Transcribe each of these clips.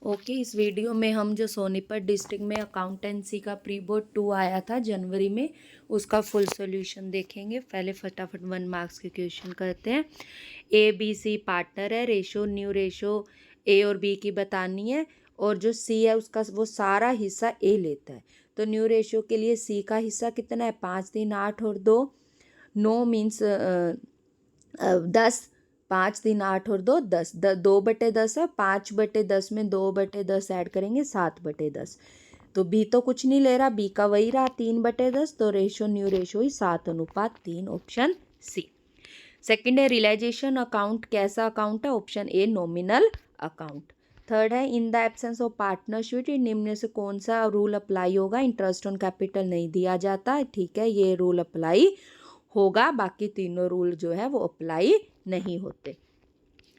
Okay, इस video में हम जो सोनीपत डिस्ट्रिक्ट में अकाउंटेंसी का प्री बोर्ड 2 आया था जनवरी में, उसका फुल सॉल्यूशन देखेंगे। पहले फटाफट 1 मार्क्स के क्वेश्चन करते हैं। ए बी सी पार्टनर है, रेशो न्यू रेशो ए और बी की बतानी है, और जो सी है उसका वो सारा हिस्सा ए लेता है। तो न्यू रेशो के लिए सी का हिस्सा कितना है? 5 3 8 और 2। 9 मीन्स 10। 5 3 8 और 2 10। 2/10 है। 5/10 में 2/10 ऐड करेंगे, 7/10। तो बी तो कुछ नहीं ले रहा, बी का वही रहा 3/10। तो रेशो न्यू रेशो ही 7:3, ऑप्शन सी। सेकंड है रियलाइजेशन अकाउंट, कैसा अकाउंट है? Option A nominal account. Third है in the absence of partnership, निम्न में से कौन सा रूल अप्लाई होगा? इंटरेस्ट ऑन कैपिटल नहीं दिया जाता, ठीक है, ये रूल अप्लाई होगा। बाकी तीनों रूल जो है वो अप्लाई नहीं होते।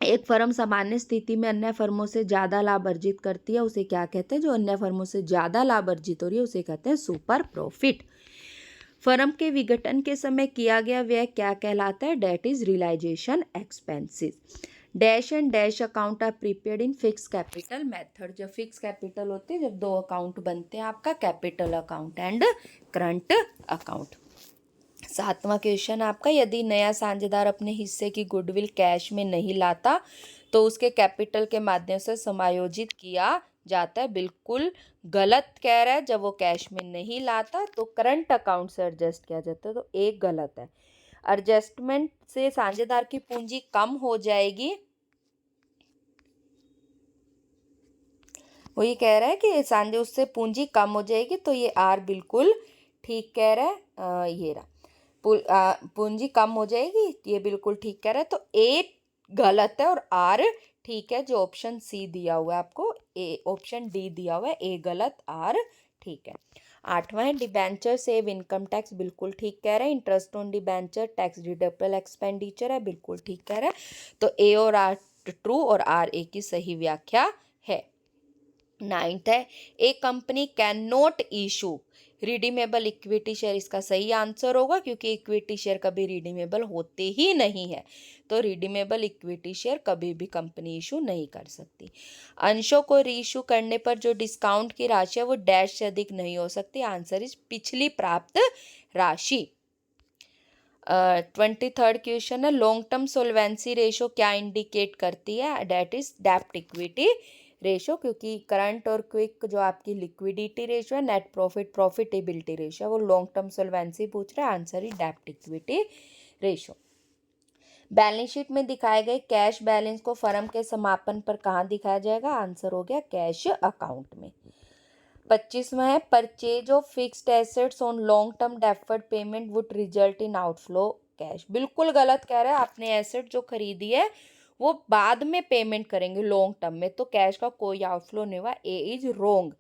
एक फर्म सामान्य स्थिति में अन्य फर्मों से ज़्यादा लाभ अर्जित करती है, उसे क्या कहते हैं? जो अन्य फर्मों से ज़्यादा लाभ अर्जित हो रही है उसे कहते हैं सुपर प्रॉफिट। फर्म के विघटन के समय किया गया व्यय क्या कहलाता है? That is realisation expenses. Dash and dash account are prepaid in fix capital method. जब फिक्स कैपिटल होते हैं, जब 2 अकाउंट बनते हैं आपका, capital account and current account. 7वां क्वेश्चन आपका, यदि नया साझेदार अपने हिस्से की गुडविल कैश में नहीं लाता तो उसके कैपिटल के माध्यम से समायोजित किया जाता है। बिल्कुल गलत कह रहा है, जब वो कैश में नहीं लाता तो करंट अकाउंट से एडजस्ट किया जाता है, तो एक गलत है। एडजस्टमेंट से साझेदार की पूंजी कम हो जाएगी, वो ये कह रहा है कि साझे उससे पूंजी कम हो जाएगी, तो ये आर बिल्कुल ठीक कह रहा है। ये रहा पूंजी कम हो जाएगी, ये बिल्कुल ठीक कह रहा है। तो ए गलत है और आर ठीक है। जो ऑप्शन सी दिया हुआ है आपको, ए ऑप्शन डी दिया हुआ है, ए गलत आर ठीक है। 8वां है डिबेंचर सेव इनकम टैक्स, बिल्कुल ठीक कह रहे हैं। Interest on debenture tax deductible expenditure है, बिल्कुल ठीक कह रहे हैं। तो ए और आर ट्रू और आर ए की सही व्याख्या है। 9th है A company can not issue redeemable equity share, इसका सही आंसर होगा क्योंकि इक्विटी शेयर कभी रिडीमेबल होते ही नहीं है। तो रिडीमेबल इक्विटी शेयर कभी भी कंपनी इशू नहीं कर सकती। अंशों को रीइशू करने पर जो डिस्काउंट की राशि है वो डैश से अधिक नहीं हो सकती। आंसर इज पिछली प्राप्त राशि। 23rd क्वेश्चन है लॉन्ग टर्म सोल्वेंसी रेशो क्या इंडिकेट करती है? डेट इज डेब्ट इक्विटी रेशो, क्योंकि करंट और क्विक जो आपकी लिक्विडिटी रेशो है, नेट प्रॉफिट प्रॉफिटेबिलिटी रेशो, वो लॉन्ग टर्म सोल्वेंसी पूछ रहा है। आंसर ही डेब्ट इक्विटी रेशो। बैलेंस शीट में दिखाए गए कैश बैलेंस को फर्म के समापन पर कहाँ दिखाया जाएगा? आंसर हो गया कैश अकाउंट में। 25वां है purchase of fixed assets on long term deferred payment would result in outflow cash, बिल्कुल गलत कह रहा है। आपने एसेट जो खरीदी है वो बाद में पेमेंट करेंगे लॉन्ग टर्म में, तो कैश का कोई आउटफ्लो नहीं हुआ। A is wrong,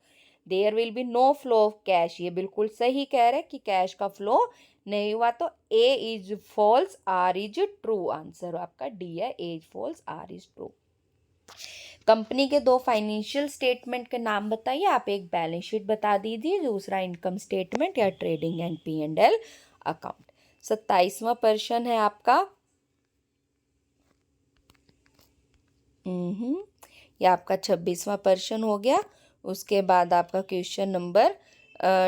there will be no flow of cash, ये बिल्कुल सही कह रहे हैं कि कैश का फ्लो नहीं हुआ। तो A is false, R is true. Answer आपका डी है, A is false, R is true. Company के 2 फाइनेंशियल स्टेटमेंट के नाम बताइए। आप एक बैलेंस शीट बता दीजिए, दूसरा इनकम स्टेटमेंट या ट्रेडिंग एंड P&L अकाउंट। 27वां प्रश्न है आपका, ये आपका 26वां प्रश्न हो गया। उसके बाद आपका क्वेश्चन नंबर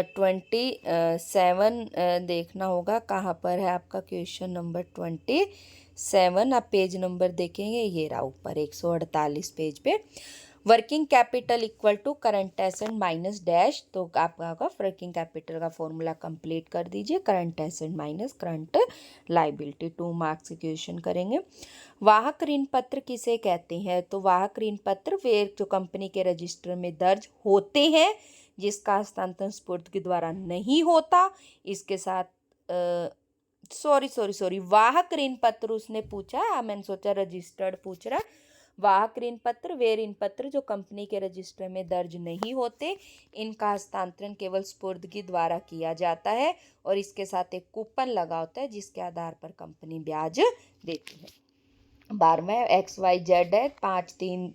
27 देखना होगा, कहाँ पर है आपका क्वेश्चन नंबर 27। आप पेज नंबर देखेंगे, ये रहा ऊपर 148 पेज पे। Working capital equal to current asset minus dash, तो आपका होगा वर्किंग कैपिटल का फॉर्मूला कंप्लीट कर दीजिए, current asset minus current liability. 2 marks question करेंगे। वाहक ऋण पत्र किसे कहते हैं? तो वाहक ऋण पत्र वे जो कंपनी के रजिस्टर में दर्ज होते हैं जिसका हस्तांतरण स्फूर्त द्वारा नहीं होता। इसके साथ सॉरी वाहक ऋण पत्र उसने पूछा, मैंने सोचा रजिस्टर्ड पूछ रहा। वाहक ऋण पत्र वे ऋण पत्र जो कंपनी के रजिस्टर में दर्ज नहीं होते, इनका हस्तांतरण केवल स्फूर्दगी द्वारा किया जाता है और इसके साथ एक कूपन लगा होता है जिसके आधार पर कंपनी ब्याज देती है। 12वां XYZ है 5 3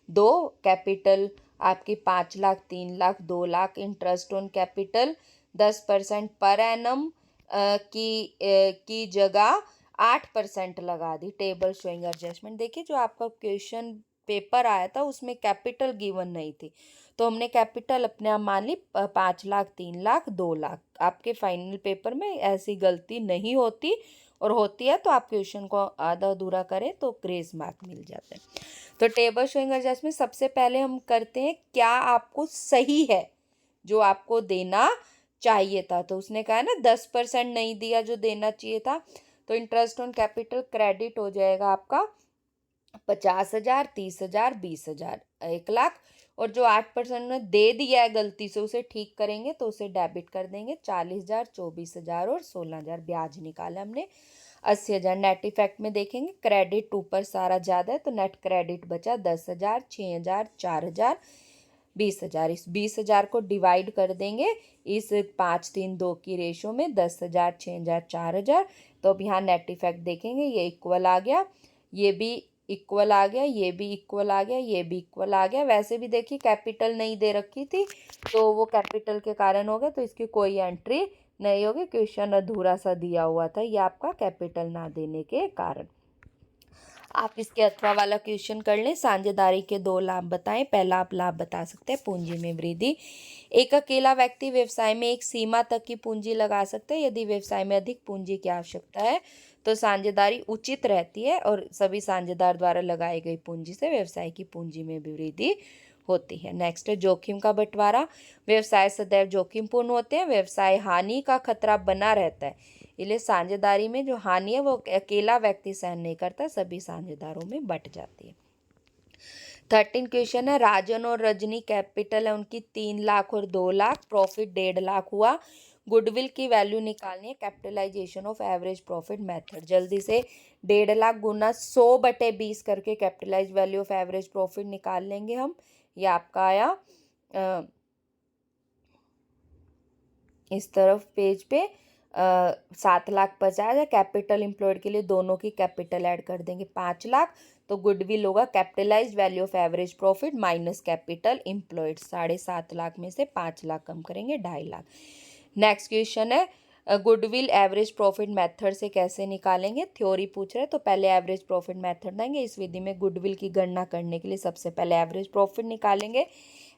2, कैपिटल आपकी 5 lakh 3 lakh 2 lakh, interest on capital 10% per annum की जगह 8% लगा दी। टेबल शोइंग एडजस्टमेंट देखिए, जो आपका क्वेश्चन पेपर आया था उसमें कैपिटल गिवन नहीं थी, तो हमने कैपिटल अपने आप मान ली 5 लाख, 3 लाख, 2 लाख। आपके फाइनल पेपर में ऐसी गलती नहीं होती, और होती है तो आप क्वेश्चन को आधा अधूरा करें तो ग्रेस मार्क मिल जाते हैं। तो टेबल शोइंग एडजस्ट में सबसे पहले हम करते हैं क्या आपको सही है जो आपको देना चाहिए था। तो उसने कहा ना 10% नहीं दिया जो देना चाहिए था, तो इंटरेस्ट ऑन कैपिटल क्रेडिट हो जाएगा आपका 50,000, 30,000, 20,000, 1 लाख। और जो 8% ने दे दिया है गलती से उसे ठीक करेंगे तो उसे डेबिट कर देंगे 40,000, 24,000 और 16,000। ब्याज निकाला हमने 80,000। नेट इफेक्ट में देखेंगे क्रेडिट ऊपर सारा ज़्यादा है तो नेट क्रेडिट बचा 10,000, 6,000, 4,000, 20,000। इस 20,000 को डिवाइड कर देंगे इस 5-3-2 की रेशो में 10,000, 6,000, 4,000। तो अब यहाँ नेट इफेक्ट देखेंगे ये इक्वल आ गया, ये भी इक्वल आ गया, ये भी इक्वल आ गया, ये भी इक्वल आ गया। वैसे भी देखिए कैपिटल नहीं दे रखी थी तो वो कैपिटल के कारण हो गया, तो इसकी कोई एंट्री नहीं होगी, क्वेश्चन अधूरा सा दिया हुआ था ये आपका कैपिटल ना देने के कारण। आप इसके अथवा वाला क्वेश्चन कर लें। साझेदारी के 2 लाभ बताएं। पहला आप लाभ बता सकते हैं पूंजी में वृद्धि। एक अकेला व्यक्ति व्यवसाय में एक सीमा तक की पूंजी लगा सकता है, यदि व्यवसाय में अधिक पूंजी की आवश्यकता है तो साझेदारी उचित रहती है, और सभी साझेदार द्वारा लगाई गई पूंजी से व्यवसाय की पूंजी में भी वृद्धि होती है। नेक्स्ट है जोखिम का बंटवारा। व्यवसाय सदैव जोखिमपूर्ण होते हैं, व्यवसाय हानि का खतरा बना रहता है, इसलिए साझेदारी में जो हानि है वो अकेला व्यक्ति सहन नहीं करता, सभी साझेदारों में बट जाती है। 13 क्वेश्चन है राजन और रजनी कैपिटल है उनकी 3 लाख और 2 लाख, प्रॉफिट 1.5 लाख हुआ, गुडविल की वैल्यू निकालनी है, capitalization of average profit method. जल्दी से 1.5 लाख गुना 100/20 करके capitalize value of average profit निकाल लेंगे हम। ये आपका आया इस तरफ पेज पे 7,50,000। कैपिटल एम्प्लॉयड के लिए दोनों की कैपिटल ऐड कर देंगे 5 लाख, तो गुडविल होगा capitalised value of average profit minus capital employed. 7.5 lakh में से 5 लाख कम करेंगे 2.5 लाख। नेक्स्ट क्वेश्चन है गुडविल एवरेज प्रॉफिट मेथड से कैसे निकालेंगे। थ्योरी पूछ रहे हैं तो पहले एवरेज प्रॉफिट मेथड देंगे। इस विधि में गुडविल की गणना करने के लिए सबसे पहले एवरेज प्रॉफिट निकालेंगे।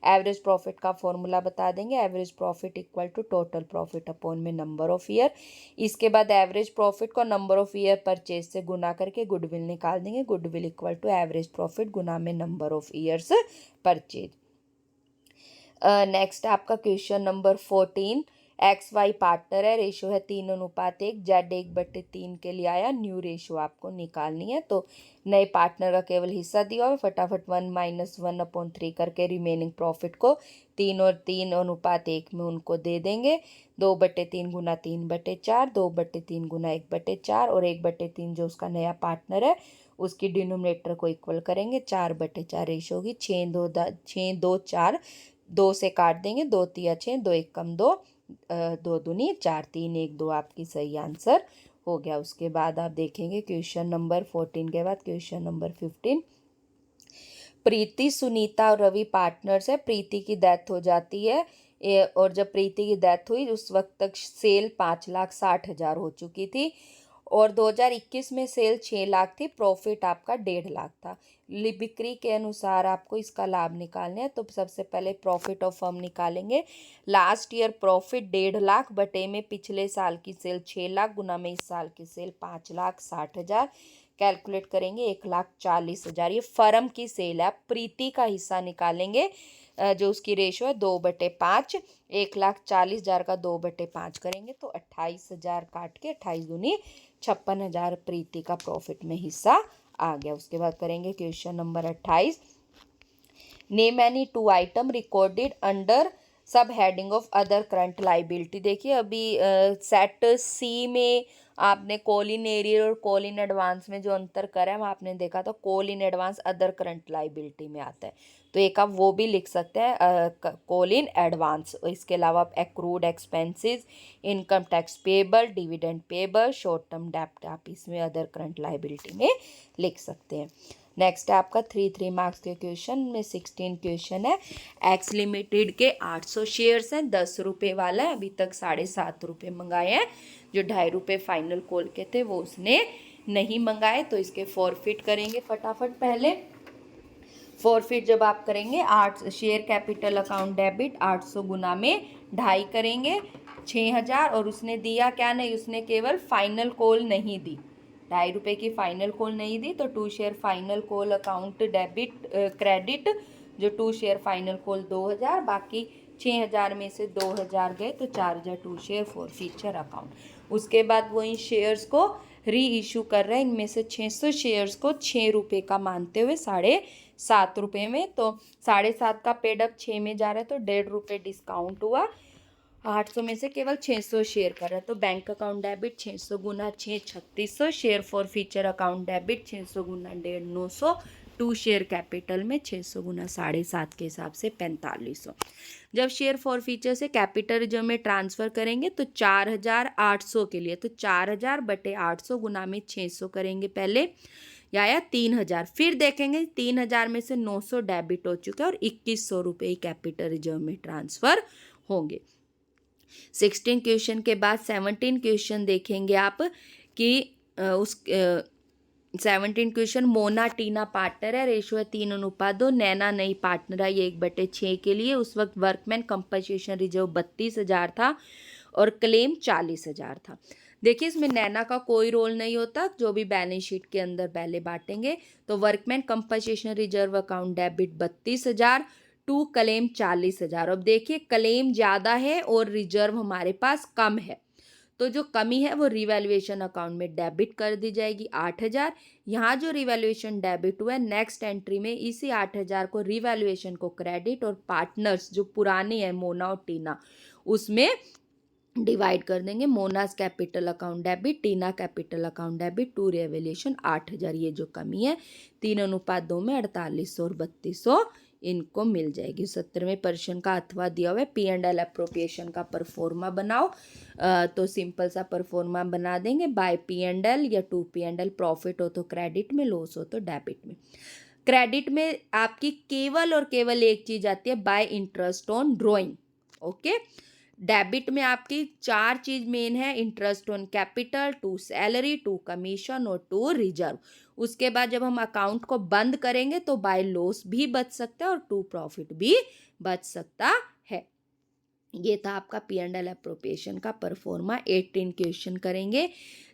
एवरेज प्रॉफिट का फॉर्मूला बता देंगे, average profit equal to total profit upon में नंबर ऑफ ईयर। इसके बाद एवरेज प्रॉफिट को नंबर ऑफ ईयर परचेज से गुना करके गुडविल निकाल देंगे, goodwill equal to average profit गुना में number of years purchase. Next आपका क्वेश्चन नंबर 14। XY पार्टनर है, रेशो है 3:1, जेड 1/3 के लिए आया, न्यू रेशो आपको निकालनी है। तो नए पार्टनर का केवल हिस्सा दिया हुआ, फटाफट 1 - 1/3 करके रिमेनिंग प्रॉफिट को 3 और 3:1 में उनको दे देंगे। 2/3 गुना 3/4, 2/3 गुना 1/4, और 1/3 जो उसका नया पार्टनर है उसकी डिनोमिनेटर को इक्वल करेंगे, 4/4 रेशो होगी। 6 2 4, 2 से काट देंगे, 2 तिया 6, 2 एकम 2, 2 दूनी 4, 3 1 2 आपकी सही आंसर हो गया। उसके बाद आप देखेंगे क्वेश्चन नंबर 14 के बाद क्वेश्चन नंबर 15। प्रीति, सुनीता और रवि पार्टनर्स है। प्रीति की डेथ हो जाती है और जब प्रीति की डेथ हुई उस वक्त तक सेल 5,60,000 हो चुकी थी, और 2021 में सेल 6 लाख थी, प्रॉफिट आपका 1.5 लाख था। बिक्री के अनुसार आपको इसका लाभ निकालना है, तो सबसे पहले प्रॉफिट ऑफ फर्म निकालेंगे। लास्ट ईयर प्रॉफिट 1.5 लाख बटे में पिछले साल की सेल 6 लाख गुना में इस साल की सेल 5,60,000, कैलकुलेट करेंगे 1,40,000। ये फर्म की सेल है। प्रीति का हिस्सा निकालेंगे जो उसकी रेशो है 2/5, 1,40,000 का 2/5 करेंगे तो 28,000 काट के 28 दूनी 56,000 प्रीति का प्रॉफिट में हिस्सा आ गया। उसके बाद करेंगे question number 28। Name any 2 item recorded under sub heading of other current liability. देखिए अभी सेट सी में आपने कॉल इन एरियर और कॉल इन एडवांस में जो अंतर करा है आपने देखा था, call in advance other current liability में आता है, तो एक आप वो भी लिख सकते हैं कॉल इन एडवांस। इसके अलावा आप accrued expenses, income tax payable, dividend payable, short term डेप्ट आप इसमें अदर करंट लाइबिलिटी में लिख सकते हैं। नेक्स्ट है आपका 3 मार्क्स के क्वेश्चन में 16 क्वेश्चन है। एक्स लिमिटेड के 800 शेयर्स हैं, 10 रुपये वाला है, अभी तक 7.5 रुपये मंगाए हैं, जो 2.5 रुपये फाइनल कॉल के थे वो उसने नहीं मंगाए, तो इसके फॉरफिट करेंगे फटाफट। पहले फॉरफिट जब आप करेंगे 8 शेयर कैपिटल अकाउंट डेबिट 800 गुना में 2.5 करेंगे 6,000, और उसने दिया क्या नहीं, उसने केवल फाइनल कॉल नहीं दी, 2.5 रुपये की फाइनल कॉल नहीं दी, तो 2 share final call account debit credit, जो 2 शेयर फाइनल कॉल 2,000, बाकी 6,000 में से 2,000 गए तो 4,000 2 शेयर फॉरफीचर अकाउंट। उसके बाद वो इन शेयर्स को री इशू कर रहे हैं, इनमें से 600 शेयर्स को 6 रुपये का मानते हुए 7.5 रुपये में, तो 7.5 का पेड अप 6 में जा रहा है तो 1.5 रुपये डिस्काउंट हुआ, 800 में से केवल 600 शेयर कर रहा है, तो bank account debit 600 Guna 6 3600, share for feature account debit 600 Guna 1.5 900, 2 share capital में 600 गुना 7.5 के हिसाब से 4500। जब शेयर फॉर फीचर से कैपिटल रिजर्व में ट्रांसफ़र करेंगे तो 4,800 के लिए, तो 4,000 बटे 800 गुना में 600 करेंगे पहले, या 3,000, फिर देखेंगे 3,000 में से 900 डेबिट हो चुका है और 2,100 रुपये कैपिटल रिजर्व में ट्रांसफ़र होंगे। 16 क्वेश्चन के बाद 17 क्वेश्चन देखेंगे आप कि उस 17 क्वेश्चन, मोना टीना पार्टनर है, रेशो है 3:2, नैना नई पार्टनर है, ये 1/6 के लिए। उस वक्त वर्कमैन कंपनसेशन रिजर्व 32,000 था और क्लेम 40,000 था। देखिए इसमें नैना का कोई रोल नहीं होता, जो भी बैलेंस शीट के अंदर पहले बांटेंगे, तो workman compensation reserve account debit 32,000, 2 claim 40,000। अब देखिए क्लेम ज़्यादा है और रिजर्व हमारे पास कम है, तो जो कमी है वो रिवैल्यूएशन अकाउंट में डेबिट कर दी जाएगी 8,000। यहाँ जो रिवैल्यूएशन डेबिट हुआ है नेक्स्ट एंट्री में इसी 8,000 को रिवैल्यूएशन को क्रेडिट, और पार्टनर्स जो पुराने हैं मोना और टीना उसमें डिवाइड कर देंगे। मोनास कैपिटल अकाउंट डेबिट, टीना कैपिटल अकाउंट डेबिट, 2 रिवैल्यूएशन 8,000, ये जो कमी है 3:2 में 4,800 और 3,200 इनको मिल जाएगी। 17वें प्रश्न का अथवा दिया हुआ है, P&L अप्रोप्रिएशन का परफॉर्मा बनाओ, तो सिंपल सा परफॉर्मा बना देंगे, बाय P&L या टू P&L, प्रॉफिट हो तो क्रेडिट में, लॉस हो तो डेबिट में। क्रेडिट में आपकी केवल और केवल एक चीज़ आती है, bye interest on drawing, okay. Debit में आपकी 4 चीज़ मेन है, interest on capital, 2 salary, 2 commission और 2 रिजर्व। उसके बाद जब हम अकाउंट को बंद करेंगे तो बाय लॉस भी बच सकता है और 2 प्रॉफिट भी बच सकता है। ये था आपका P&L अप्रोप्रिएशन का परफॉर्मा। 18 क्वेश्चन करेंगे।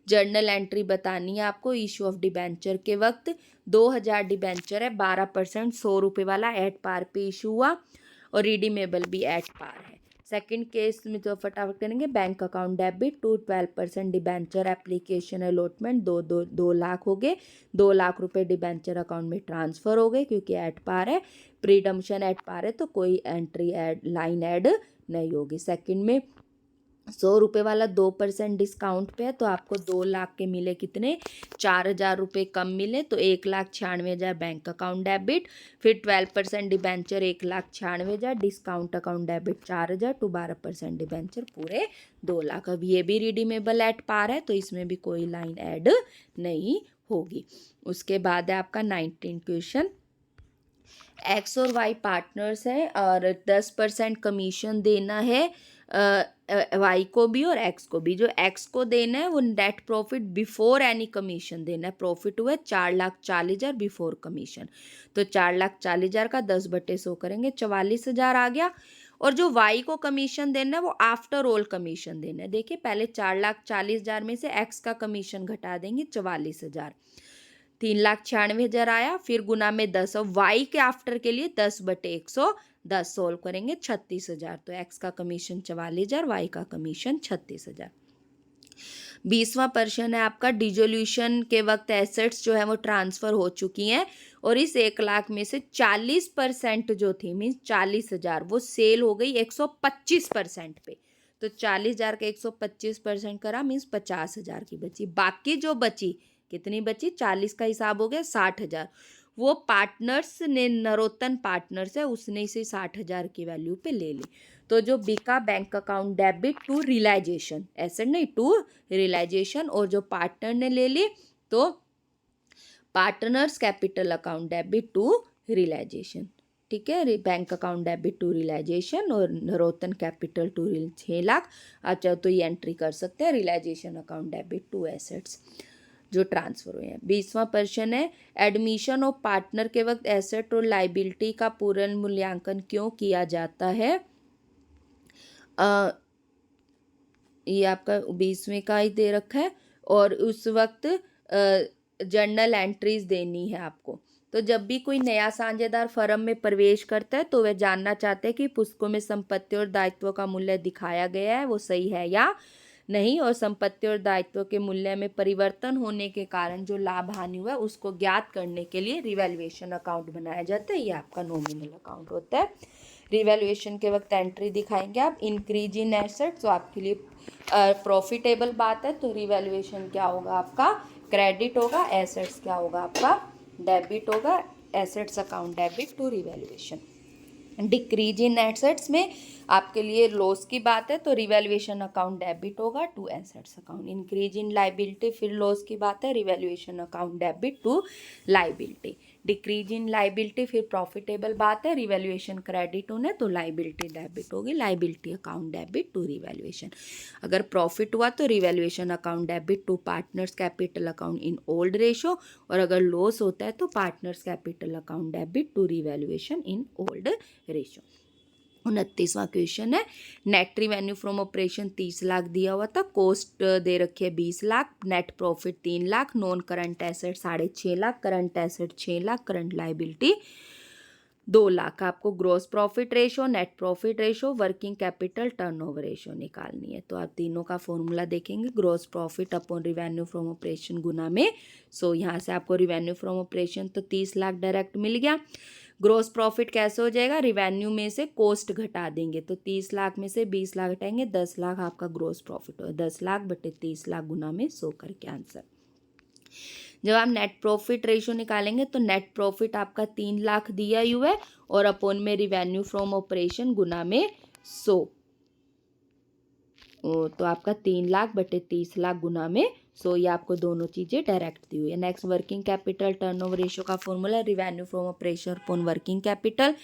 जर्नल एंट्री बतानी है आपको। इशू ऑफ डिबेंचर के वक्त 2,000 डिबेंचर है, 12% 100 रुपये वाला एट पार पे इशू हुआ और रिडीमेबल भी एट पार है। सेकंड केस में तो फटाफट करेंगे। Bank account debit to 12% debenture application allotment 2 lakh हो गए, 2 लाख रुपए डिबेंचर अकाउंट में ट्रांसफ़र हो गए क्योंकि एट पार है। प्रीडम्पशन एट पार है तो कोई एंट्री लाइन ऐड नहीं होगी। सेकंड में 100 रुपये वाला 2% डिस्काउंट पे है तो आपको 2 लाख के मिले कितने, 4,000 रुपये कम मिले तो 1,96,000 बैंक अकाउंट डेबिट, फिर 12% debenture 1,96,000, discount account debit 4,000 to 12% debenture पूरे 2 लाख। अब ये भी रिडीमेबल एट पार है तो इसमें भी कोई लाइन ऐड नहीं होगी। उसके बाद है आपका 19 क्वेश्चन। एक्स और वाई पार्टनर्स हैं और 10% कमीशन देना है वाई को भी और एक्स को भी। जो एक्स को देना है वो net profit before any commission देना है। प्रॉफिट हुआ है 4,40,000 बिफोर कमीशन, तो 4,40,000 का 10/100 करेंगे 44,000 आ गया। और जो वाई को कमीशन देना है वो आफ्टर ऑल कमीशन देना है। देखिए पहले 4,40,000 में से एक्स का कमीशन घटा देंगे 44,000, 3,96,000 आया, फिर गुना में 10 और वाई के आफ्टर के लिए 10/110 सोल्व करेंगे 36,000, तो एक्स का कमीशन 44,000, वाई का कमीशन 36,000। 20वां प्रश्न है आपका। डिसोल्यूशन के वक्त एसेट्स जो है वो ट्रांसफ़र हो चुकी हैं और इस 1 लाख में से 40% जो थी मीन्स 40,000 वो सेल हो गई 125% पे, तो 40,000 का 125% करा मीन्स 50,000 की बची। बाकी जो बची कितनी बची, 40 का हिसाब हो गया 60,000, वो पार्टनर्स ने, नरोत्तम पार्टनर्स है उसने इसे 60,000 की वैल्यू पे ले ली। तो जो बिका bank account debit to realization, asset नहीं टू रियलाइजेशन, और जो पार्टनर ने ले ली तो partners capital account debit to realization, ठीक है। Bank account debit to realization और नरोत्तम कैपिटल टू 6 लाख। अच्छा तो ये एंट्री कर सकते हैं realization account debit to assets. जो ट्रांसफ़र हुए हैं। 20वां प्रश्न है, एडमिशन ऑफ पार्टनर के वक्त एसेट और लाइबिलिटी का पूर्ण मूल्यांकन क्यों किया जाता है? ये आपका 20वें का ही दे रखा है और उस वक्त जर्नल एंट्रीज देनी है आपको। तो जब भी कोई नया साझेदार फर्म में प्रवेश करता है तो वह जानना चाहते हैं कि पुस्तकों में संपत्ति और दायित्व का मूल्य दिखाया गया है वो सही है या नहीं, और संपत्ति और दायित्व के मूल्य में परिवर्तन होने के कारण जो लाभ हानि हुआ है उसको ज्ञात करने के लिए रिवैल्यूएशन अकाउंट बनाया जाता है। ये आपका नॉमिनल अकाउंट होता है। रिवैल्यूएशन के वक्त एंट्री दिखाएंगे आप, इंक्रीज इन एसेट, तो आपके लिए प्रॉफिटेबल बात है, तो रिवैल्यूएशन क्या होगा आपका, क्रेडिट होगा, एसेट्स क्या होगा आपका, डेबिट होगा, assets account debit to revaluation. Decrease in assets में आपके लिए लॉस की बात है तो रिवैल्यूएशन अकाउंट डेबिट होगा to assets account. Increase in liability फिर लॉस की बात है, revaluation account debit to liability. Decrease in liability फिर प्रॉफिटेबल बात है, रिवैल्यूएशन क्रेडिट होना है तो लाइबिलिटी डेबिट होगी, liability account debit to revaluation. अगर प्रॉफिट हुआ तो revaluation account debit to partners capital account in old ratio, और अगर लॉस होता है तो partners capital account debit to revaluation in old ratio. 29वां क्वेश्चन है, net revenue from operation 30 lakh दिया हुआ था, कॉस्ट दे रखी है 20 lakh, net profit 3 lakh, non current asset 6.5 lakh, current asset 6 lakh, current liability 2 lakh. आपको gross profit ratio, net profit ratio, working capital turnover ratio निकालनी है। तो आप तीनों का फॉर्मूला देखेंगे, gross profit upon revenue from operation गुना में। सो यहाँ से आपको रिवेन्यू फ्रॉम ऑपरेशन तो 30 लाख डायरेक्ट मिल गया। ग्रॉस प्रॉफिट कैसे हो जाएगा, रिवेन्यू में से कॉस्ट घटा देंगे, तो 30 लाख में से 20 लाख घटाएंगे, 10 लाख आपका ग्रॉस प्रॉफिट हो, 10 लाख बटे 30 लाख गुना में 100 करके आंसर। जब आप नेट प्रॉफिट रेशो निकालेंगे तो नेट प्रॉफिट आपका 3 लाख दिया ही हुआ है और अपॉन में रिवेन्यू फ्रॉम ऑपरेशन गुना में 100, तो आपका 3 लाख बटे 30 लाख गुना में 100, ये आपको दोनों चीज़ें डायरेक्ट दी हुई है। Next working capital turnover ratio का formula, revenue from operation upon working capital.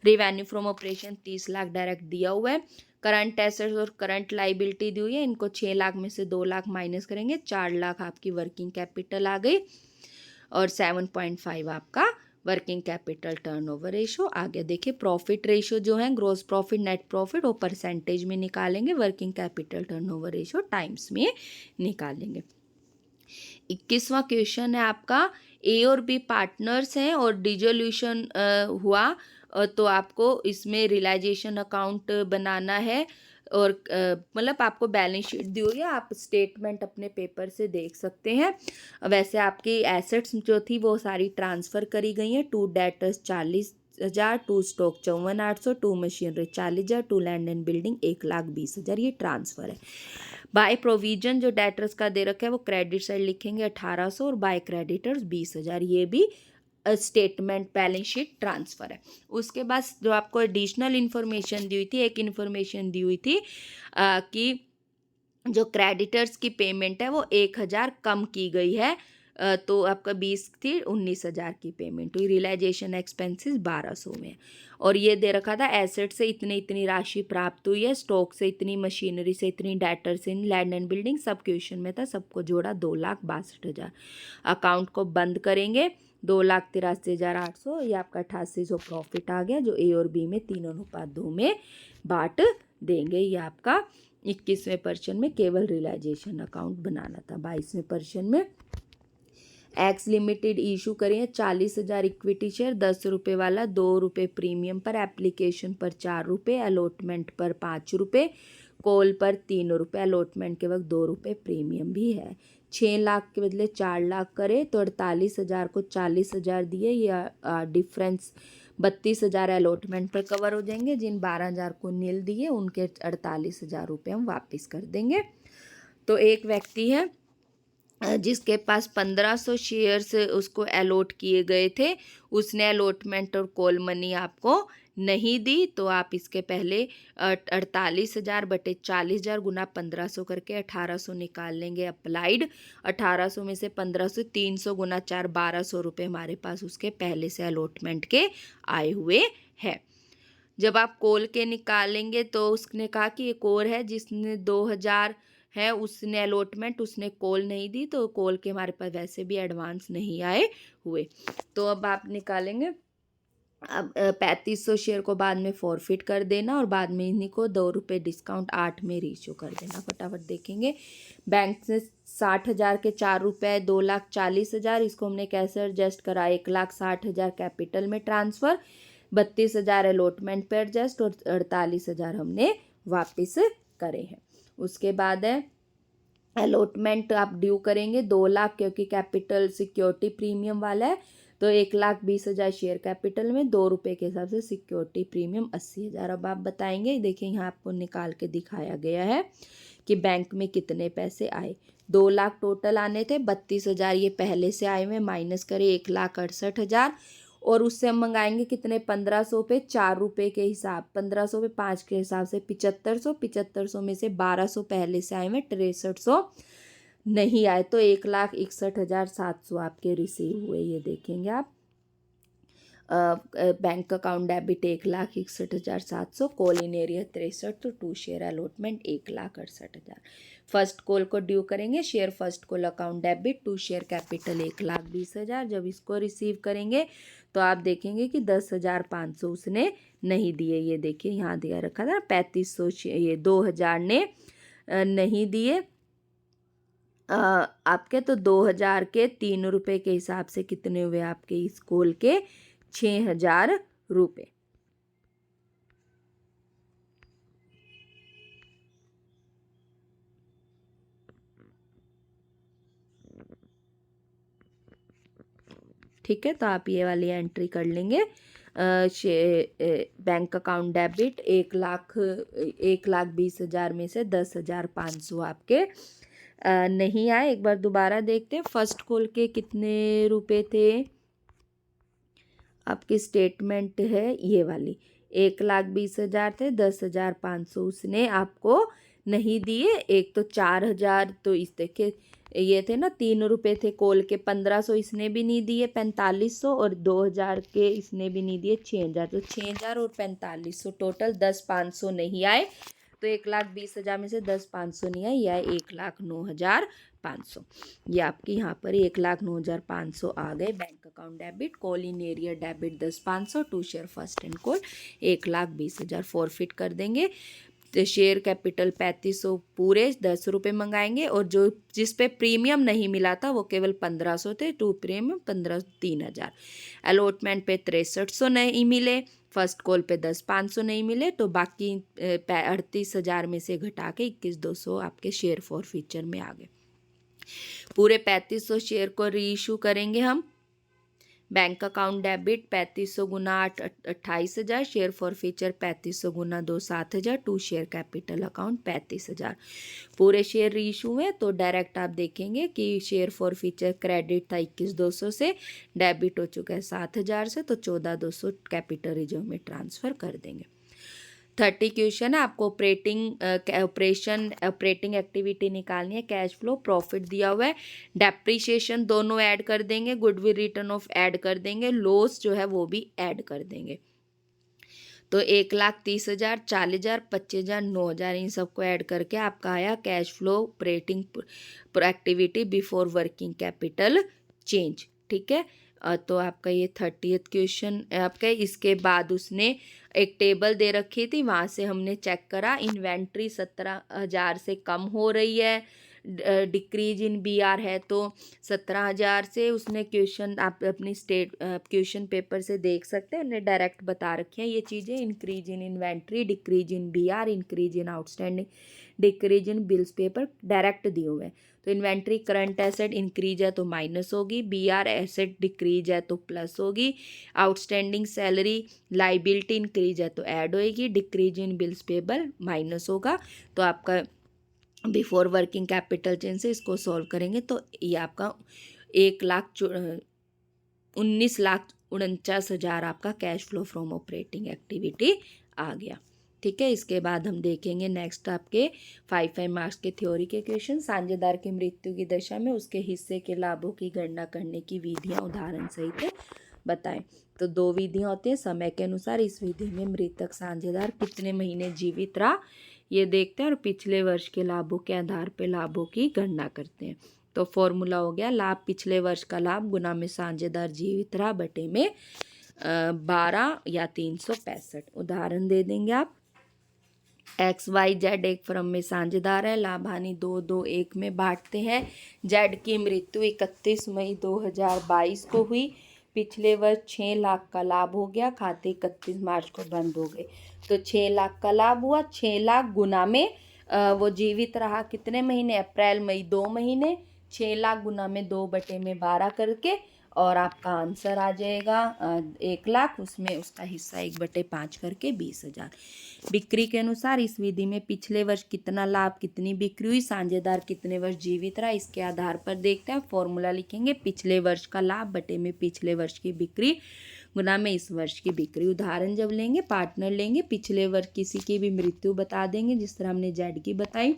Revenue from operation 30 lakh direct दिया हुआ है, करंट एसेट्स और करंट लाइबिलिटी दी हुई है, इनको 6 लाख में से 2 लाख माइनस करेंगे, 4 लाख आपकी वर्किंग कैपिटल आ गई और 7.5 आपका वर्किंग कैपिटल टर्नओवर रेशो आ गया। देखिए प्रॉफिट रेशो जो है, ग्रॉस प्रॉफिट नेट प्रॉफिट वो परसेंटेज में निकालेंगे, working capital turnover ratio times में निकालेंगे। 21वां क्वेश्चन है आपका, ए और बी पार्टनर्स हैं और डिसोल्यूशन हुआ, तो आपको इसमें रियलाइजेशन अकाउंट बनाना है और मतलब आपको बैलेंस शीट दी हुई है, आप स्टेटमेंट अपने पेपर से देख सकते हैं। वैसे आपकी एसेट्स जो थी वो सारी ट्रांसफ़र करी गई हैं, 2 debtors 40,000, 2 stock 54,800, 2 machinery 40,000, 2 land and building 1,20,000, ये ट्रांसफ़र है। बाय प्रोविजन जो डेटर्स का दे रखा है वो क्रेडिट साइड लिखेंगे 1,800 और बाय क्रेडिटर्स 20,000, ये भी स्टेटमेंट बैलेंस शीट ट्रांसफ़र है। उसके बाद जो आपको एडिशनल इन्फॉर्मेशन दी हुई थी, एक इन्फॉर्मेशन दी हुई थी कि जो क्रेडिटर्स की पेमेंट है वो 1,000 कम की गई है, तो आपका 20 थी 19,000 की पेमेंट हुई, रियलाइजेशन एक्सपेंसेस 1,200 में, और ये दे रखा था एसेट से इतनी राशि प्राप्त हुई है, स्टॉक से इतनी, मशीनरी से इतनी, डेटर से, लैंड एंड बिल्डिंग सब क्वेश्चन में था, सबको जोड़ा 2,62,000। अकाउंट को बंद करेंगे, 2,83,800, ये आपका 8,800 प्रॉफिट आ गया जो ए और बी में 3:2 में बांट देंगे। ये आपका 21वें प्रश्न में केवल रियलाइजेशन अकाउंट बनाना था। 22वें प्रश्न में एक्स लिमिटेड इशू करें 40,000 इक्विटी शेयर, 10 रुपये वाला 2 रुपये प्रीमियम पर, एप्लीकेशन पर 4 रुपये, अलॉटमेंट पर 5 रुपये, कॉल पर 3 रुपये, अलॉटमेंट के वक्त 2 रुपये प्रीमियम भी है। 6 लाख के बदले 4 लाख करे तो 48,000 को 40,000 दिए, या डिफरेंस 32,000 अलॉटमेंट पर कवर हो जाएंगे, जिन 12,000 को नील दिए उनके 48,000 रुपये हम वापस कर देंगे। तो एक व्यक्ति है जिसके पास 1500 शेयर्स उसको अलॉट किए गए थे, उसने अलॉटमेंट और कॉल मनी आपको नहीं दी, तो आप इसके पहले 48,000 बटे 40,000 गुना 1500 करके 1,800 निकाल लेंगे अप्लाइड। 1,800 में से 1500, 300 गुना 4, 1,200 रुपये हमारे पास उसके पहले से अलॉटमेंट के आए हुए हैं। जब आप कॉल के निकालेंगे तो उसने कहा कि एक और है जिसने 2,000 है उसने अलॉटमेंट उसने कॉल नहीं दी, तो कॉल के हमारे पास वैसे भी एडवांस नहीं आए हुए। तो अब आप निकालेंगे, अब 3500 शेयर को बाद में फॉरफिट कर देना और बाद में इन्हीं को 2 रुपये डिस्काउंट 8 में रीइशू कर देना। फटाफट देखेंगे। बैंक से 60,000 के 4 रुपये 2,40,000, इसको हमने कैसे एडजस्ट करा, 1,60,000 कैपिटल में ट्रांसफ़र, 32,000 अलॉटमेंट पे एडजस्ट और 48,000 हमने वापस करे हैं। उसके बाद है अलॉटमेंट आप ड्यू करेंगे 2 लाख, क्योंकि कैपिटल सिक्योरिटी प्रीमियम वाला है, तो 1,20,000 शेयर कैपिटल में 2 रुपये के हिसाब से सिक्योरिटी प्रीमियम 80,000। अब आप बताएंगे, देखिए यहाँ आपको निकाल के दिखाया गया है कि बैंक में कितने पैसे आए। 2 लाख टोटल आने थे, 32,000 ये पहले से आए हुए, माइनस करें 1,68,000, और उससे हम मंगाएंगे कितने, 1,500 पे 4 रुपये के हिसाब, 1,500 पे 5 के हिसाब से 7,500, 7,500 में से 1,200 पहले से आए हुए, 6,300 नहीं आए, तो 1,61,700 आपके रिसीव हुए। ये देखेंगे आप, bank account debit 1,61,700, call in area 63, तो 2 शेयर अलॉटमेंट 1,68,000। फर्स्ट कॉल को ड्यू करेंगे, share first call account debit 2 share capital 1,20,000। जब इसको रिसीव करेंगे तो आप देखेंगे कि 10,500 उसने नहीं दिए। ये देखिए यहाँ दिया रखा था 3500, ये 2,000 ने नहीं दिए आपके, तो 2,000 के 3 रुपये के हिसाब से कितने हुए आपके इस कॉल के, 6,000 रुपये। ठीक है, तो आप ये वाली एंट्री कर लेंगे। बैंक अकाउंट डेबिट 1,20,000 में से 10,500 आपके नहीं आए। एक बार दोबारा देखते हैं, फर्स्ट कॉल के कितने रुपए थे, आपकी स्टेटमेंट है ये वाली, 1,20,000 थे, 10,500 उसने आपको नहीं दिए। एक तो 4,000, तो इस देखिए ये थे ना 3 रुपये थे कॉल के, 1,500 इसने भी नहीं दिए, 4,500, और 2,000 के इसने भी नहीं दिए, 6,000, तो 6,000 और 4,500 टोटल 10,500 नहीं आए। तो 1,20,000 में से 10,500 नहीं आए, यह 1,09,500। ये आपकी यहाँ पर 1,09,500 आ गए। Bank account debit, call in area debit 10,500, 2 share first and call 1,20,000 forfeit कर देंगे। तो शेयर कैपिटल 3,500 पूरे 10 रुपये मंगाएंगे, और जो जिस पे प्रीमियम नहीं मिला था वो केवल 1,500 थे, 2 प्रीमियम 15, 3,000। अलॉटमेंट पे 6,300 नहीं मिले, फर्स्ट कॉल पे 10,500 नहीं मिले, तो बाकी 38,000 में से घटा के 21,200 आपके शेयर फॉर फीचर में आ गए। पूरे 3,500 शेयर को रीइशू करेंगे हम। Bank account debit 3,500 Guna 8 28,000, share for feature 3,500 Guna 2 7,000, 2 share capital account 35,000। पूरे शेयर रीइशू हुए, तो डायरेक्ट आप देखेंगे कि शेयर फॉर फीचर क्रेडिट था 21,200 से, डेबिट हो चुका है 7,000 से, तो 14,200 कैपिटल रिजर्व में ट्रांसफ़र कर देंगे। 30 क्वेश्चन है, आपको ऑपरेटिंग एक्टिविटी निकालनी है। कैश फ्लो, प्रॉफिट दिया हुआ है, डेप्रीशिएशन दोनों ऐड कर देंगे, गुडविल रिटर्न ऑफ ऐड कर देंगे, लॉस जो है वो भी ऐड कर देंगे। तो 1,30,000, 40,000, 25,000, 9,000 इन सबको ऐड करके आपका आया cash flow operating activity before working capital change. ठीक है, तो आपका ये 30th क्वेश्चन आपका। इसके बाद उसने एक टेबल दे रखी थी, वहाँ से हमने चेक करा इन्वेंट्री 17,000 से कम हो रही है, डिक्रीज इन BR है, तो 17,000 से उसने क्वेश्चन आप अपनी क्वेश्चन पेपर से देख सकते हैं, उन्हें डायरेक्ट बता रखी हैं ये चीज़ें, increase in inventory, decrease in BR, increase in outstanding, decrease in bills paper direct दिए हुए हैं। तो इन्वेंट्री करंट एसेट इंक्रीज है तो माइनस होगी, BR एसेट डिक्रीज है तो प्लस होगी, आउटस्टैंडिंग सैलरी लाइबिलिटी इंक्रीज है तो ऐड होएगी, decrease in bills payable minus होगा। तो आपका बिफोर वर्किंग कैपिटल चेंज से इसको सॉल्व करेंगे तो ये आपका 19,49,49,000 आपका cash flow from operating activity आ गया। ठीक है, इसके बाद हम देखेंगे नेक्स्ट आपके 5 मार्क्स के थ्योरी के क्वेश्चन। साझेदार की मृत्यु की दशा में उसके हिस्से के लाभों की गणना करने की विधियां उदाहरण सहित बताएं। तो 2 विधियां होती हैं समय के अनुसार। इस विधि में मृतक साझेदार कितने महीने जीवित रहा ये देखते हैं और पिछले वर्ष के लाभों के आधार पे लाभों की गणना करते हैं। तो फॉर्मूला हो गया लाभ पिछले वर्ष का लाभ गुना में साझेदार जीवित रहा बटे में 12 या 365। उदाहरण दे देंगे आप। XYZ एक फर्म में साझेदार है, लाभ हानि 2-2-1 में बांटते हैं। जेड की मृत्यु 31 मई 2022 को हुई। पिछले वर्ष 6 लाख का लाभ हो गया, खाते 31 मार्च को बंद हो गए। तो 6 लाख का लाभ हुआ, 6 लाख गुना में वो जीवित रहा कितने महीने, अप्रैल मई 2 महीने। 6 लाख गुना में 2/12 करके और आपका आंसर आ जाएगा 1 लाख, उसमें उसका हिस्सा 1/5 करके 20,000। बिक्री के अनुसार इस विधि में पिछले वर्ष कितना लाभ कितनी बिक्री हुई, साझेदार कितने वर्ष जीवित रहा, इसके आधार पर देखते हैं। फॉर्मूला लिखेंगे पिछले वर्ष का लाभ बटे में पिछले वर्ष की बिक्री गुना में इस वर्ष की बिक्री। उदाहरण जब लेंगे पार्टनर लेंगे, पिछले वर्ष किसी की भी मृत्यु बता देंगे जिस तरह हमने जेड की बताई।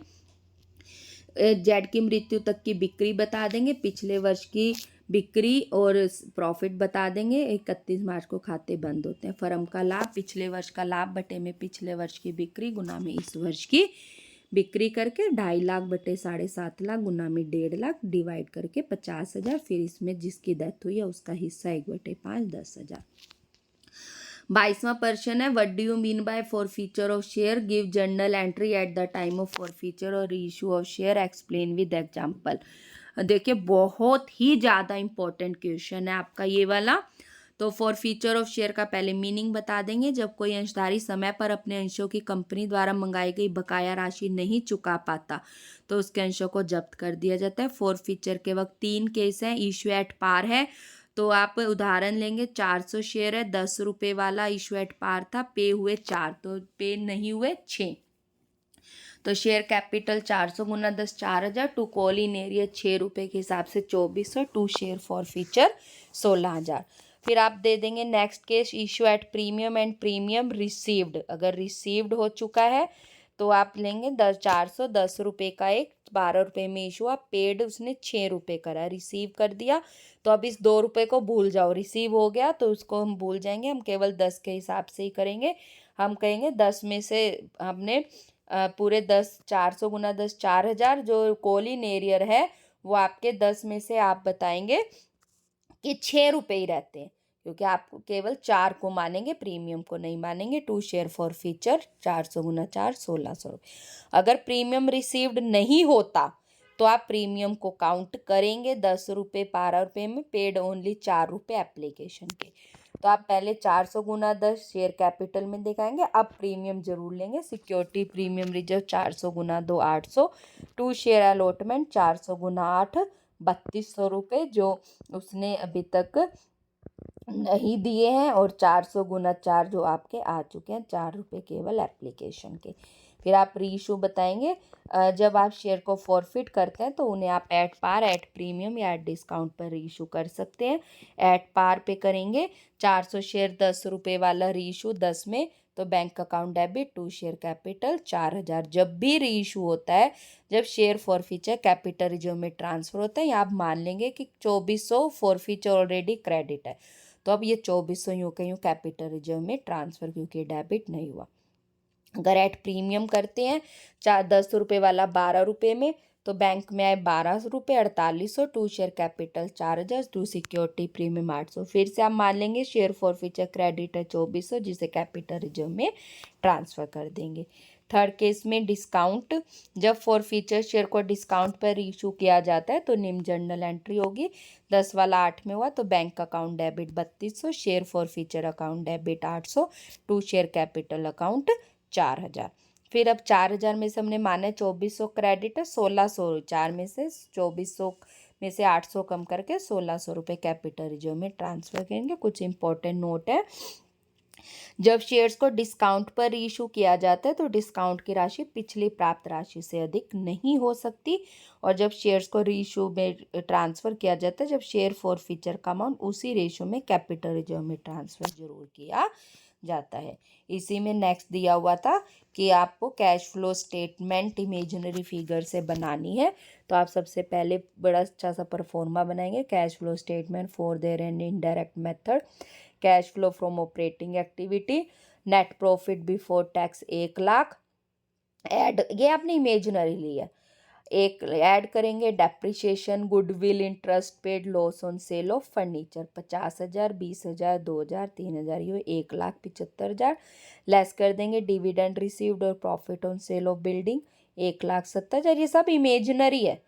जेड की मृत्यु तक की बिक्री बता देंगे, पिछले वर्ष की बिक्री और प्रॉफिट बता देंगे। 31 मार्च को खाते बंद होते हैं। फर्म का लाभ पिछले वर्ष का लाभ बटे में पिछले वर्ष की बिक्री गुना में इस वर्ष की बिक्री करके 2.5 लाख बटे 7.5 लाख गुना में 1.5 लाख डिवाइड करके 50,000। फिर इसमें जिसकी डेथ हुई है उसका हिस्सा 1/5 10,000। 22वां प्रश्न है what do you mean by forfeiture of share, give journal entry at the time of forfeiture और reissue of share, explain with example. देखिए बहुत ही ज़्यादा इंपॉर्टेंट क्वेश्चन है आपका ये वाला। तो फॉरफीचर ऑफ शेयर का पहले मीनिंग बता देंगे। जब कोई अंशधारी समय पर अपने अंशों की कंपनी द्वारा मंगाई गई बकाया राशि नहीं चुका पाता तो उसके अंशों को जब्त कर दिया जाता है। फॉरफीचर के वक्त 3 केस हैं। इशू एट पार है तो आप उदाहरण लेंगे 400 शेयर है, 10 रुपये वाला इशू एट पार था, पे हुए 4 तो पे नहीं हुए 6। तो शेयर कैपिटल 400 गुना 10 4,000, टू कॉल इन एरिया 6 रुपये के हिसाब से 2400, टू शेयर फॉरफीचर 16,000। फिर आप दे देंगे next case issue at premium and premium received. अगर रिसीव्ड हो चुका है तो आप लेंगे 410 रुपये का एक 12 रुपये में इशू, आप पेड उसने 6 रुपये करा, रिसीव कर दिया। तो अब इस 2 रुपये को भूल जाओ, रिसीव हो गया तो उसको हम भूल जाएंगे, हम केवल 10 के हिसाब से ही करेंगे। हम कहेंगे 10 में से हमने पूरे 10 400 गुना 10 4,000 जो कॉलिन एरियर है वो आपके 10 में से आप बताएंगे कि 6 रुपये ही रहते हैं क्योंकि आप केवल 4 को मानेंगे, प्रीमियम को नहीं मानेंगे। टू शेयर फॉर फीचर 400 गुना 4 1600 रुपये। अगर प्रीमियम रिसीव्ड नहीं होता तो आप प्रीमियम को काउंट करेंगे 10 रुपये 12 रुपये में, पेड ओनली 4 रुपये एप्लीकेशन के। तो आप पहले 400 गुना 10 शेयर कैपिटल में दिखाएंगे, अब प्रीमियम जरूर लेंगे। सिक्योरिटी प्रीमियम रिजर्व 400 गुना 2 800, टू शेयर अलॉटमेंट 400 गुना 8 3200 रुपये जो उसने अभी तक नहीं दिए हैं, और 400 गुना 4 जो आपके आ चुके हैं 4 रुपये केवल एप्लीकेशन के। फिर आप रीइशू बताएंगे। जब आप शेयर को फॉरफिट करते हैं तो उन्हें आप एट पार एट प्रीमियम या एट डिस्काउंट पर रीइशू कर सकते हैं। एट पार पे करेंगे 400 शेयर 10 रुपये वाला रीइशू 10 में तो bank account debit, to share capital 4,000। जब भी रीइशू होता है, जब शेयर फॉरफीचर कैपिटल रिजर्व में ट्रांसफर होता है, आप मान लेंगे कि 2400 फॉरफीचर ऑलरेडी क्रेडिट है तो अब ये 2400 यूँ के यूँ कैपिटल रिजर्व में ट्रांसफर क्योंकि डेबिट नहीं हुआ। अगर एट प्रीमियम करते हैं 10 रुपये वाला 12 रुपये में तो बैंक में आए 12 रुपये 4800, to share capital 4,000, to security premium 800। फिर से आप मान लेंगे शेयर फॉरफीचर क्रेडिट है 2400 जिसे कैपिटल रिजर्व में ट्रांसफ़र कर देंगे। थर्ड केस में डिस्काउंट, जब फॉरफीचर शेयर को डिस्काउंट पर इशू किया जाता है तो निम्न जर्नल एंट्री होगी। 10 वाला 8 में हुआ तो bank account debit 3200, share forfeiture account debit 800, to share capital account 4,000। फिर अब 4,000 में से हमने माने 2400 क्रेडिट है, 1600 4 में से 2400 में से 800 कम करके 1600 रुपये कैपिटल रिजर्व में ट्रांसफ़र करेंगे। कुछ इंपॉर्टेंट नोट है, जब शेयर्स को डिस्काउंट पर इशू किया जाता है तो डिस्काउंट की राशि पिछली प्राप्त राशि से अधिक नहीं हो सकती, और जब शेयर्स को रीइशू में ट्रांसफ़र किया जाता है, जब शेयर फॉरफीचर का अमाउंट उसी रेशो में कैपिटल रिजर्व में ट्रांसफ़र जरूर किया जाता है। इसी में नेक्स्ट दिया हुआ था कि आपको cash flow statement imaginary figure से बनानी है, तो आप सबसे पहले बड़ा अच्छा सा परफॉर्मा बनाएंगे। Cash flow statement for their and indirect method, cash flow from operating activity, net profit before tax 1 lakh, add, ये आपने इमेजिनरी ली है। एक ऐड करेंगे depreciation, goodwill, interest paid, loss on sale of furniture 50,000, 20,000, 2,000, 3,000, ये 1,75,000। लेस कर देंगे डिविडेंड रिसीव्ड और profit on sale of building 1,70,000। ये सब इमेजिनरी है।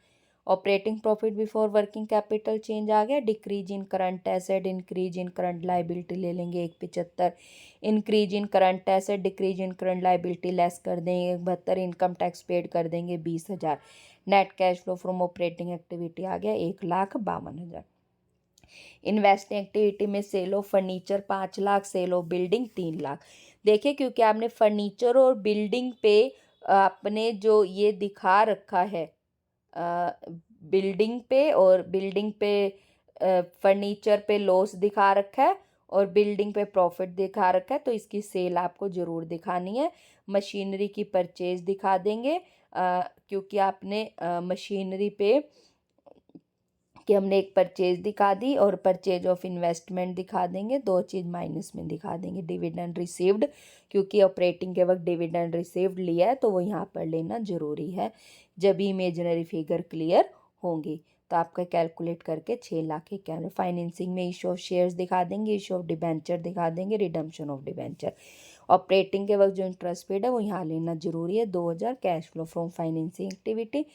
Operating profit before working capital change आ गया। Decrease in current asset, increase in current liability ले लेंगे 1,75। Increase in current asset, decrease in current liability less कर देंगे 1,72। Income tax paid कर देंगे 20,000। Net cash flow from operating activity आ गया 1,52,000। Investing activity में sale of furniture 5,00,000, sale of building 3,00,000। देखिए क्योंकि आपने फर्नीचर और बिल्डिंग पे आपने जो ये दिखा रखा है, बिल्डिंग पे, और बिल्डिंग पे फर्नीचर पे लॉस दिखा रखा है और बिल्डिंग पे प्रॉफिट दिखा रखा है, तो इसकी सेल आपको ज़रूर दिखानी है। मशीनरी की परचेज दिखा देंगे, क्योंकि आपने मशीनरी पे कि हमने एक परचेज दिखा दी और परचेज ऑफ इन्वेस्टमेंट दिखा देंगे, दो चीज़ माइनस में दिखा देंगे। डिविडेंड रिसीव्ड, क्योंकि ऑपरेटिंग के वक्त डिविडेंड रिसीव्ड लिया है तो वो यहाँ पर लेना ज़रूरी है, जब भी इमेजिनरी फिगर क्लियर होंगी। तो आपका कैलकुलेट करके 6,91,000। फाइनेंसिंग में इशू ऑफ शेयर्स दिखा देंगे, इशू ऑफ डिबेंचर दिखा देंगे, रिडम्पशन ऑफ डिबेंचर। ऑपरेटिंग के वक्त जो इंटरेस्ट पेड है वो यहाँ लेना जरूरी है 2,000। Cash flow from financing activity,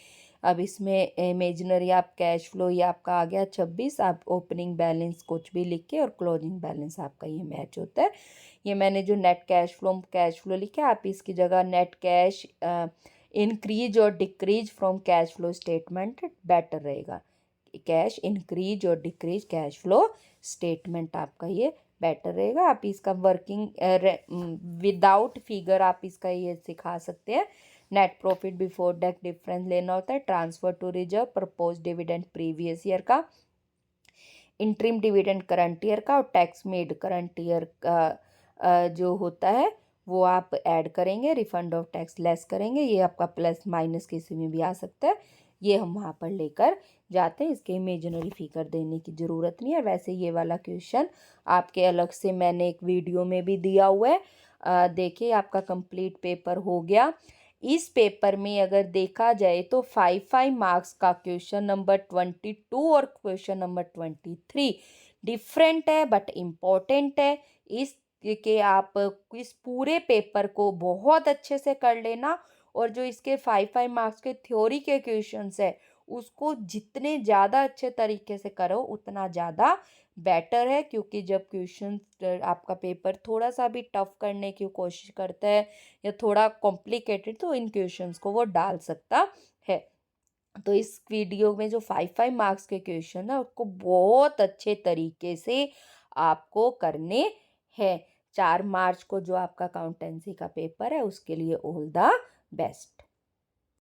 अब इसमें इमेजिनरी आप कैश फ्लो ये आपका आ गया 26। आप ओपनिंग बैलेंस कुछ भी लिख के और क्लोजिंग बैलेंस आपका ये मैच होता है। ये मैंने जो नेट कैश फ्लो लिखा है, आप इसकी जगह नेट कैश इंक्रीज और decrease from cash flow statement better रहेगा। कैश इंक्रीज और डिक्रीज कैश फ्लो स्टेटमेंट आपका ये बेटर रहेगा। आप इसका वर्किंग विदाउट फिगर आप इसका ये सिखा सकते हैं। Net profit before tax difference लेना होता है। Transfer to reserve, proposed dividend previous year का, इंटरिम डिविडेंड करंट ईयर का, और टैक्स मेड करंट ईयर का जो होता है वो आप ऐड करेंगे। रिफंड ऑफ टैक्स लेस करेंगे, ये आपका प्लस माइनस किसी में भी आ सकता है, ये हम वहाँ पर लेकर जाते हैं। इसके इमेजिनरी फिगर देने की ज़रूरत नहीं है। वैसे ये वाला क्वेश्चन आपके अलग से मैंने एक वीडियो में भी दिया हुआ है, देखिए आपका कंप्लीट पेपर हो गया। इस पेपर में अगर देखा जाए तो 5 मार्क्स का क्वेश्चन नंबर 22 और क्वेश्चन नंबर 23 डिफरेंट है बट इम्पोर्टेंट है। इस कि आप इस पूरे पेपर को बहुत अच्छे से कर लेना, और जो इसके 5 मार्क्स के थ्योरी के क्वेश्चंस है उसको जितने ज़्यादा अच्छे तरीके से करो उतना ज़्यादा बेटर है, क्योंकि जब क्वेश्चन आपका पेपर थोड़ा सा भी टफ करने की कोशिश करता है या थोड़ा कॉम्प्लिकेटेड, तो इन क्वेश्चंस को वो डाल सकता है। तो इस वीडियो में जो 5 मार्क्स के क्वेश्चन है उसको बहुत अच्छे तरीके से आपको करने हैं। 4 मार्च को जो आपका अकाउंटेंसी का पेपर है उसके लिए ऑल द बेस्ट।